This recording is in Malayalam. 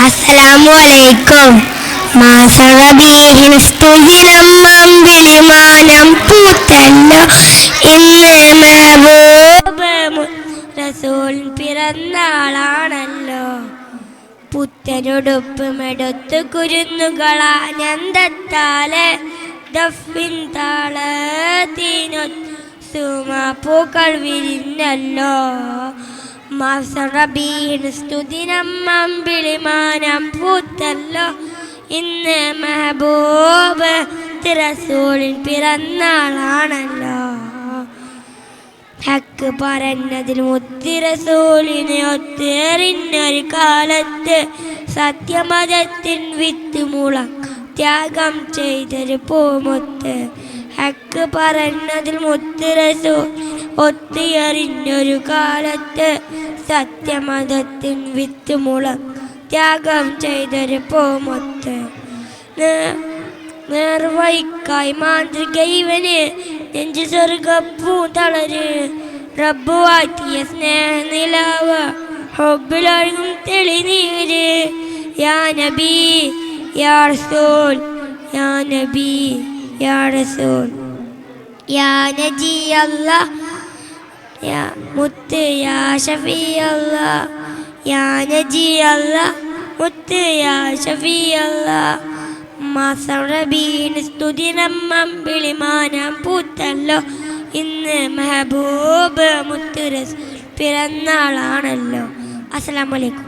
അസ്സലാമു മാസറബീഹിൻ സ്തുതിനം അമ്പിളിമാനം പൂത്തല്ലോ ഇന്ന് മെഹബൂബ് റസൂൽ പിറന്നാളാണല്ലോ. പുത്തനുടുപ്പുമെടുത്ത് കുരുന്നുകളാനന്ദത്താലെ ദഫിൻ താളത്തിനൊത്ത് സുമാപ്പൂക്കൾ വിരിഞ്ഞല്ലോ. മാസറബീഹിൻ സ്തുതിനം അമ്പിളിമാനം പൂത്തല്ലോ ഇന്ന് മെഹബൂബ് റസൂലിൻ പിറന്നാളാണല്ലോ. ഹക്ക് പറഞ്ഞതിൽ മുത്ത് റസൂലിനെ ഒത്തേറിഞ്ഞൊരു കാലത്ത് സത്യമതത്തിൻ വിത്ത് മുളക്ക ത്യാഗം ചെയ്തൊരു പൂമുത്ത്. ഹക്ക് പറഞ്ഞതിൽ മുത്ത് റസൂൽ ഒത്തിയറിഞ്ഞൊരു കാലത്ത് സത്യമതത്തിൻ വിത്ത് മുളക്ക ത്യാഗം ചെയ്തൊരു പൂമുത്ത്. നേർവഴിക്കായി മാന്ത്രിക ഇവന് നെഞ്ചു സ്വർഗപ്പൂ തളര് റബ്ബു വാറ്റിയ സ്നേഹനിലാവ് ഹബ്ബിലൊഴുകും തെളിനീര്. യാ നബി യാ റസൂൽ യാ നബി യാ റസൂൽ യാ നജി അല്ലാഹ് യാ മുത്ത് യാ ഷഫീ അല്ലാഹ് യാ നജി അല്ലാഹ് മുത്ത് യാ ഷഫീ അല്ലാഹ്. മാസറബീഹിൻ സ്തുതിനം അമ്പിളിമാനം പൂത്തല്ലോ ഇന്ന് മെഹബൂബ് മുത്ത് റസൂൽ പിറന്നാളാണല്ലോ. അസ്സലാമു അലൈക്കും.